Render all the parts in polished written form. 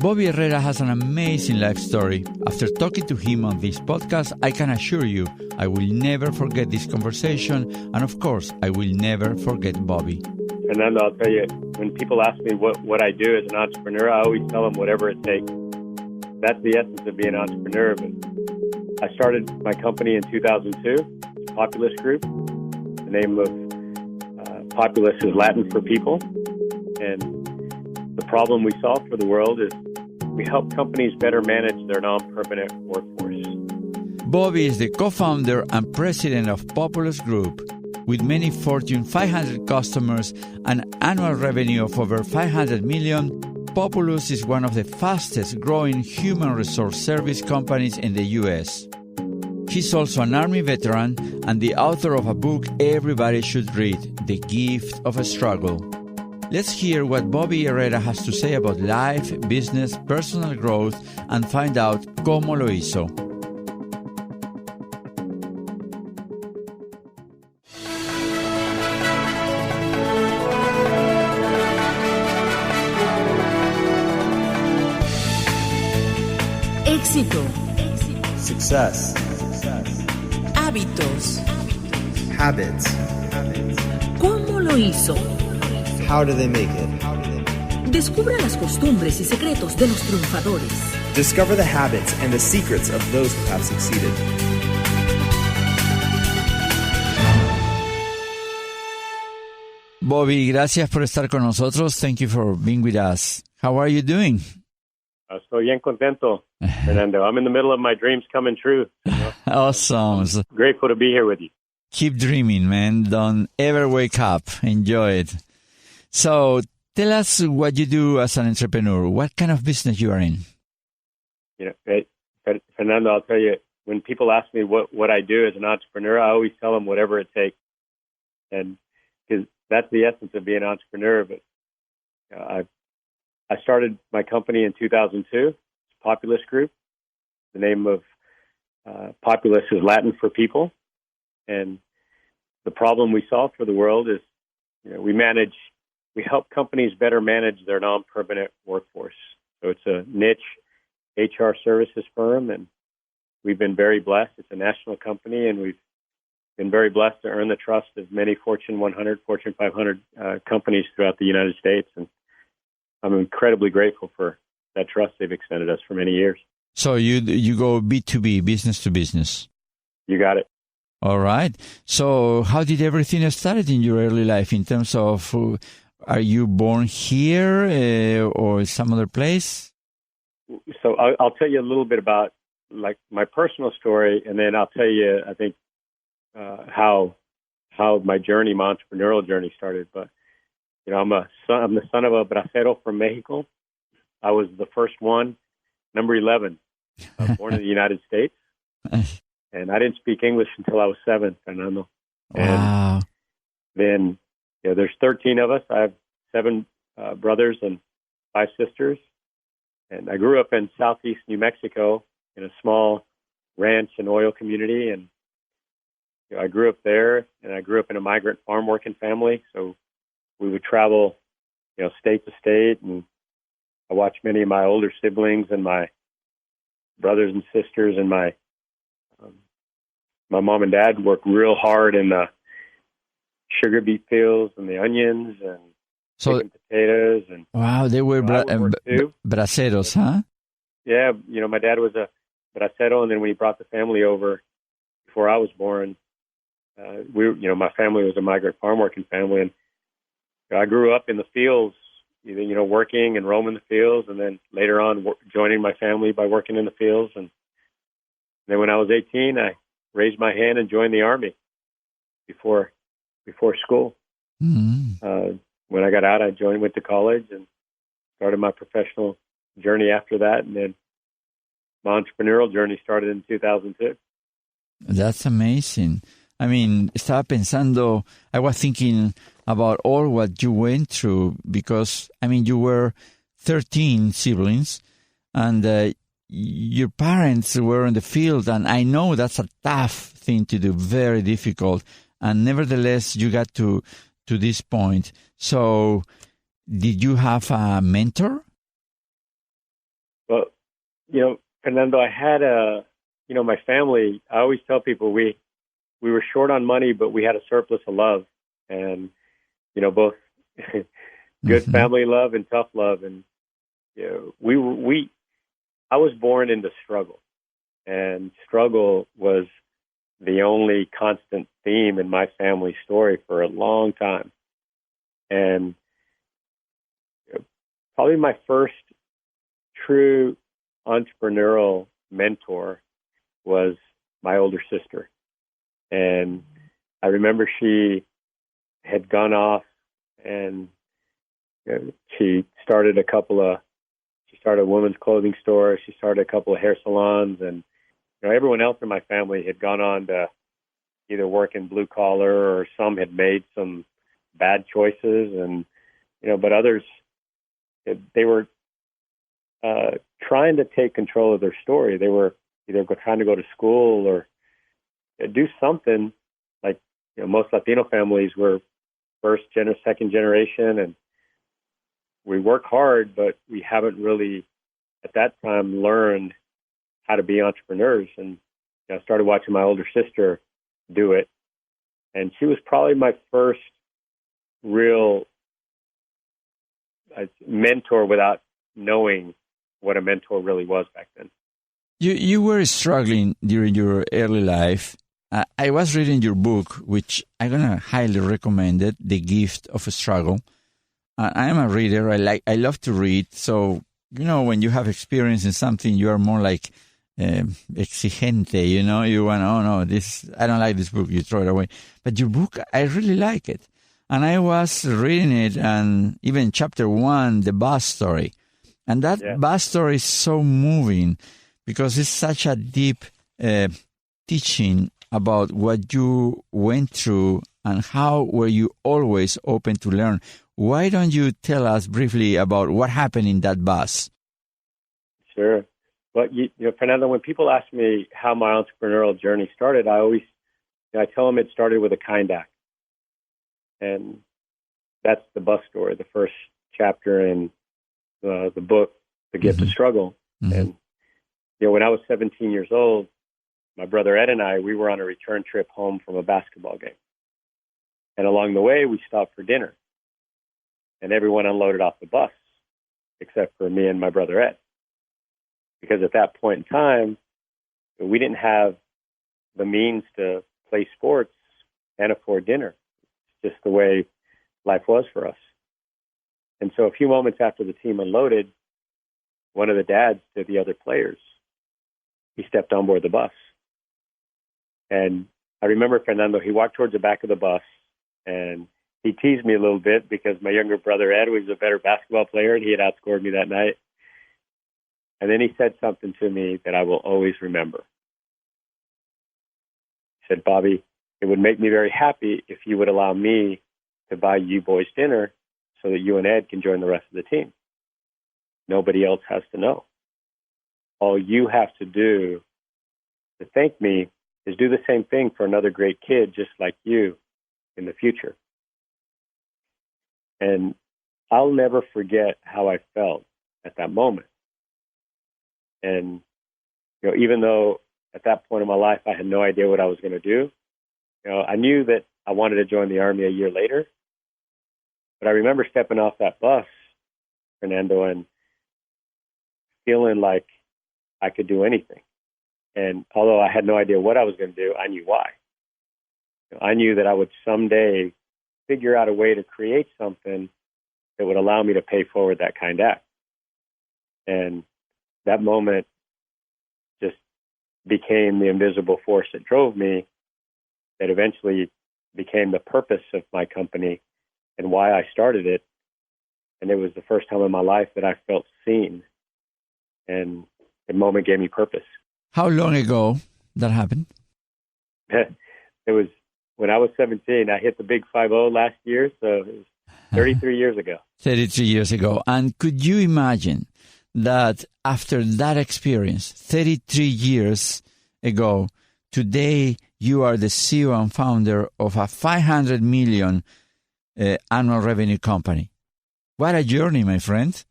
Bobby Herrera has an amazing life story. After talking to him on this podcast, I can assure you I will never forget this conversation, and of course, I will never forget Bobby. Fernando, I'll tell you, when people ask me what I do as an entrepreneur, I always tell them whatever it takes. That's the essence of being an entrepreneur. But I started my company in 2002, Populus Group. The name of Populus is Latin for people. And the problem we solve for the world is we help companies better manage their non-permanent workforce. Bobby is the co-founder and president of Populus Group. With many Fortune 500 customers and annual revenue of over $500 million, Populus is one of the fastest growing human resource service companies in the U.S. He's also an Army veteran and the author of a book everybody should read, The Gift of a Struggle. Let's hear what Bobby Herrera has to say about life, business, personal growth, and find out Cómo Lo Hizo. Éxito. Success. Hábitos. Habits. ¿Cómo lo hizo? How do they make it? Descubra las costumbres y secretos de los triunfadores. Discover the habits and the secrets of those who have succeeded. Bobby, gracias por estar con nosotros. Thank you for being with us. How are you doing? Estoy bien contento, Fernando. I'm in the middle of my dreams coming true. You know? Awesome. I'm grateful to be here with you. Keep dreaming, man. Don't ever wake up. Enjoy it. So tell us what you do as an entrepreneur. What kind of business you are in? You know, Fernando, I'll tell you, when people ask me what I do as an entrepreneur, I always tell them whatever it takes. And because that's the essence of being an entrepreneur. But I started my company in 2002, Populus Group. The name of Populus is Latin for people. And the problem we solve for the world is, you know, we help companies better manage their non-permanent workforce. So it's a niche HR services firm, and we've been very blessed. It's a national company, and we've been very blessed to earn the trust of many Fortune 100, Fortune 500 companies throughout the United States. And I'm incredibly grateful for that trust they've extended us for many years. So you go B2B, business to business. You got it. All right. So how did everything start in your early life in terms of, are you born here or some other place? So I'll tell you a little bit about like my personal story, and then I'll tell you, I think, how my journey, my entrepreneurial journey started. But you know, I'm the son of a bracero from Mexico. I was the first one, number 11, born in the United States. And I didn't speak English until I was 7, Fernando. Wow. And then, you know, there's 13 of us. I have 7 brothers and 5 sisters. And I grew up in southeast New Mexico in a small ranch and oil community. And you know, I grew up there, and I grew up in a migrant farm working family. So we would travel, you know, state to state, and I watched many of my older siblings and my brothers and sisters and my mom and dad work real hard in the sugar beet fields and the onions and chicken potatoes. And wow, they were braceros, huh? Yeah, you know, my dad was a bracero, and then when he brought the family over before I was born, my family was a migrant farm working family, and I grew up in the fields, you know, working and roaming the fields, and then later on joining my family by working in the fields. And then when I was 18, I raised my hand and joined the Army before school. Mm-hmm. When I got out, I went to college and started my professional journey after that. And then my entrepreneurial journey started in 2002. That's amazing. I mean, I was thinking about all what you went through because, I mean, you were 13 siblings and your parents were in the field, and I know that's a tough thing to do, very difficult. And nevertheless, you got to this point. So did you have a mentor? Well, Fernando, I had my family, I always tell people we were short on money, but we had a surplus of love, and, both good family love and tough love. And, I was born into struggle, and struggle was the only constant theme in my family story for a long time. And probably my first true entrepreneurial mentor was my older sister. And I remember she had gone off and she started a women's clothing store. She started a couple of hair salons, and everyone else in my family had gone on to either work in blue collar, or some had made some bad choices, and but others, they were trying to take control of their story. They were either trying to go to school or do something. Like most Latino families were second generation, and we work hard, but we haven't really at that time learned how to be entrepreneurs. And I started watching my older sister do it, and she was probably my first real mentor without knowing what a mentor really was back then. You were struggling during your early life. I was reading your book, which I'm going to highly recommend it, The Gift of a Struggle. I am a reader. I love to read. So, when you have experience in something, you are more like exigente, you want, I don't like this book, you throw it away. But your book, I really like it. And I was reading it, and even chapter 1, the bus story. And that bus story is so moving because it's such a deep teaching about what you went through and how were you always open to learn. Why don't you tell us briefly about what happened in that bus? Sure. Well, Fernando, when people ask me how my entrepreneurial journey started, I tell them it started with a kind act. And that's the bus story, the first chapter in the book, The Gift of Struggle. Mm-hmm. And, when I was 17 years old, my brother Ed and I, we were on a return trip home from a basketball game. And along the way, we stopped for dinner. And everyone unloaded off the bus, except for me and my brother Ed. Because at that point in time, we didn't have the means to play sports and afford dinner. It's just the way life was for us. And so a few moments after the team unloaded, one of the dads to the other players, he stepped on board the bus. And I remember Fernando, he walked towards the back of the bus, and he teased me a little bit because my younger brother Ed was a better basketball player, and he had outscored me that night. And then he said something to me that I will always remember. He said, "Bobby, it would make me very happy if you would allow me to buy you boys dinner so that you and Ed can join the rest of the team. Nobody else has to know. All you have to do to thank me is do the same thing for another great kid just like you in the future." And I'll never forget how I felt at that moment. And, even though at that point in my life I had no idea what I was going to do, I knew that I wanted to join the Army a year later. But I remember stepping off that bus, Fernando, and feeling like I could do anything. And although I had no idea what I was going to do, I knew why. I knew that I would someday figure out a way to create something that would allow me to pay forward that kind act. And that moment just became the invisible force that drove me, that eventually became the purpose of my company and why I started it. And it was the first time in my life that I felt seen. And the moment gave me purpose. How long ago that happened? It was when I was 17. I hit the big 5-0 last year, so it was 33 years ago. 33 years ago. And could you imagine that after that experience, 33 years ago, today you are the CEO and founder of a $500 million annual revenue company? What a journey, my friend.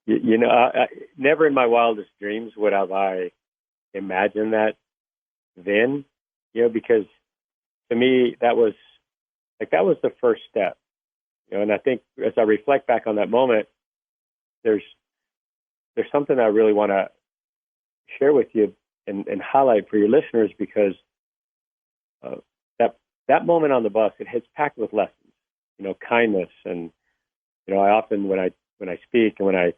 Never in my wildest dreams would have I imagined that then, because to me, that was the first step, and I think as I reflect back on that moment, there's something I really want to share with you and highlight for your listeners, because that moment on the bus, it's packed with lessons, kindness. And, I often, when I speak and when I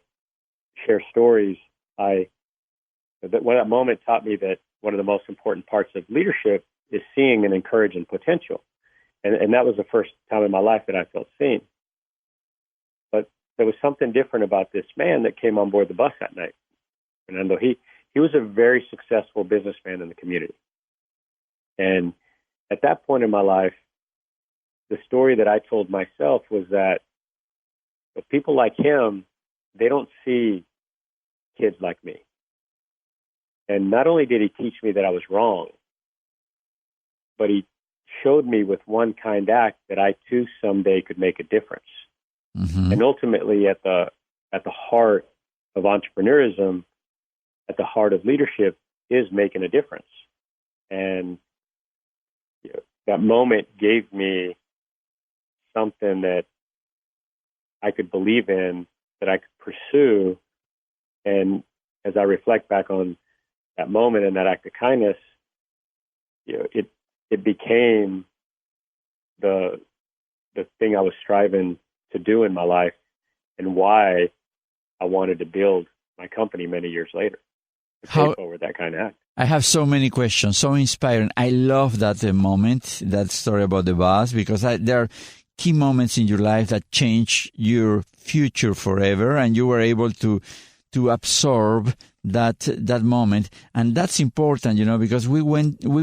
share stories, that moment taught me that one of the most important parts of leadership is seeing and encouraging potential. And that was the first time in my life that I felt seen. But there was something different about this man that came on board the bus that night. Fernando, he was a very successful businessman in the community. And at that point in my life, the story that I told myself was that people like him, they don't see kids like me. And not only did he teach me that I was wrong, but he showed me with one kind act that I too someday could make a difference. Mm-hmm. And ultimately, at the heart of entrepreneurism, at the heart of leadership, is making a difference. And that moment gave me something that I could believe in, that I could pursue. And as I reflect back on that moment and that act of kindness, it became the thing I was striving to do in my life, and why I wanted to build my company many years later, to pay forward that kind of act. I have so many questions, so inspiring. I love that moment, that story about the bus, because there are key moments in your life that change your future forever, and you were able to absorb that moment. And that's important, because we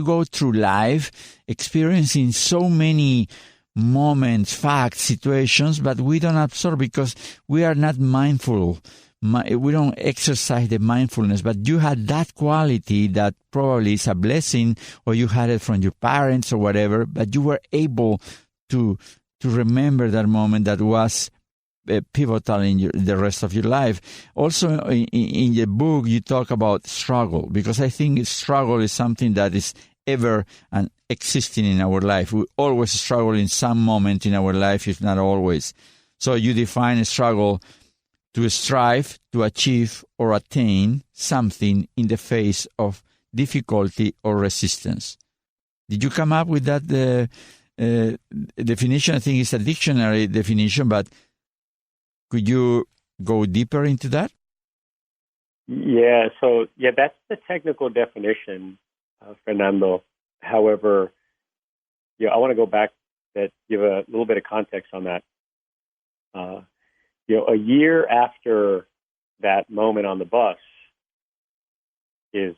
go through life experiencing so many moments, facts, situations, but we don't absorb because we are not mindful. We don't exercise the mindfulness. But you had that quality that probably is a blessing, or you had it from your parents or whatever, but you were able to remember that moment that was pivotal in the rest of your life. Also, in the book, you talk about struggle, because I think struggle is something that is ever and existing in our life. We always struggle in some moment in our life, if not always. So you define a struggle to strive to achieve or attain something in the face of difficulty or resistance. Did you come up with that definition? I think it's a dictionary definition, but could you go deeper into that? Yeah, that's the technical definition, Fernando. However, I want to go back to give a little bit of context on that. A year after that moment on the bus is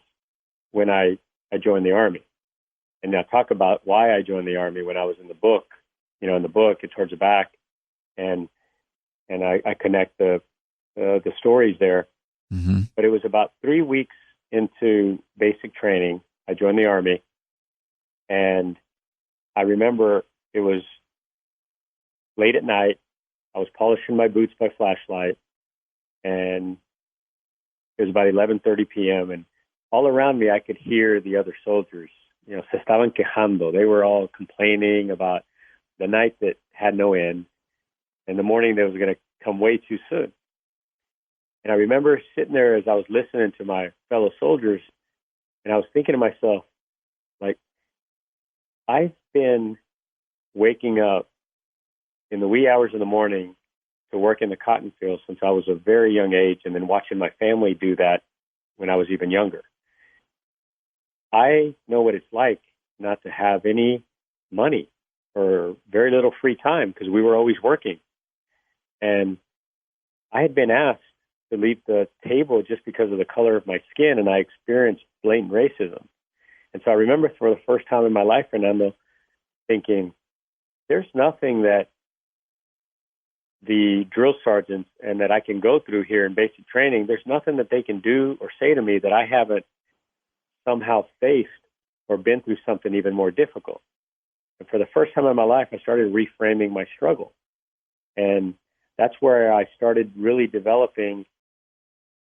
when I joined the Army. And now talk about why I joined the Army. When I was in the book, in the book, it towards the back, and I connect the stories there. Mm-hmm. But it was about 3 weeks into basic training, I joined the Army, and I remember it was late at night. I was polishing my boots by flashlight, and it was about 11:30 p.m. And all around me, I could hear the other soldiers. Se estaban quejando. They were all complaining about the night that had no end, and the morning that was going to come way too soon. And I remember sitting there as I was listening to my fellow soldiers, and I was thinking to myself, like, I've been waking up in the wee hours of the morning to work in the cotton fields since I was a very young age, and then watching my family do that when I was even younger. I know what it's like not to have any money or very little free time, because we were always working. And I had been asked to leave the table just because of the color of my skin, and I experienced blatant racism. And so I remember for the first time in my life, Fernando, thinking, there's nothing that the drill sergeants and that I can go through here in basic training, there's nothing that they can do or say to me that I haven't somehow faced or been through something even more difficult. And for the first time in my life, I started reframing my struggle. And that's where I started really developing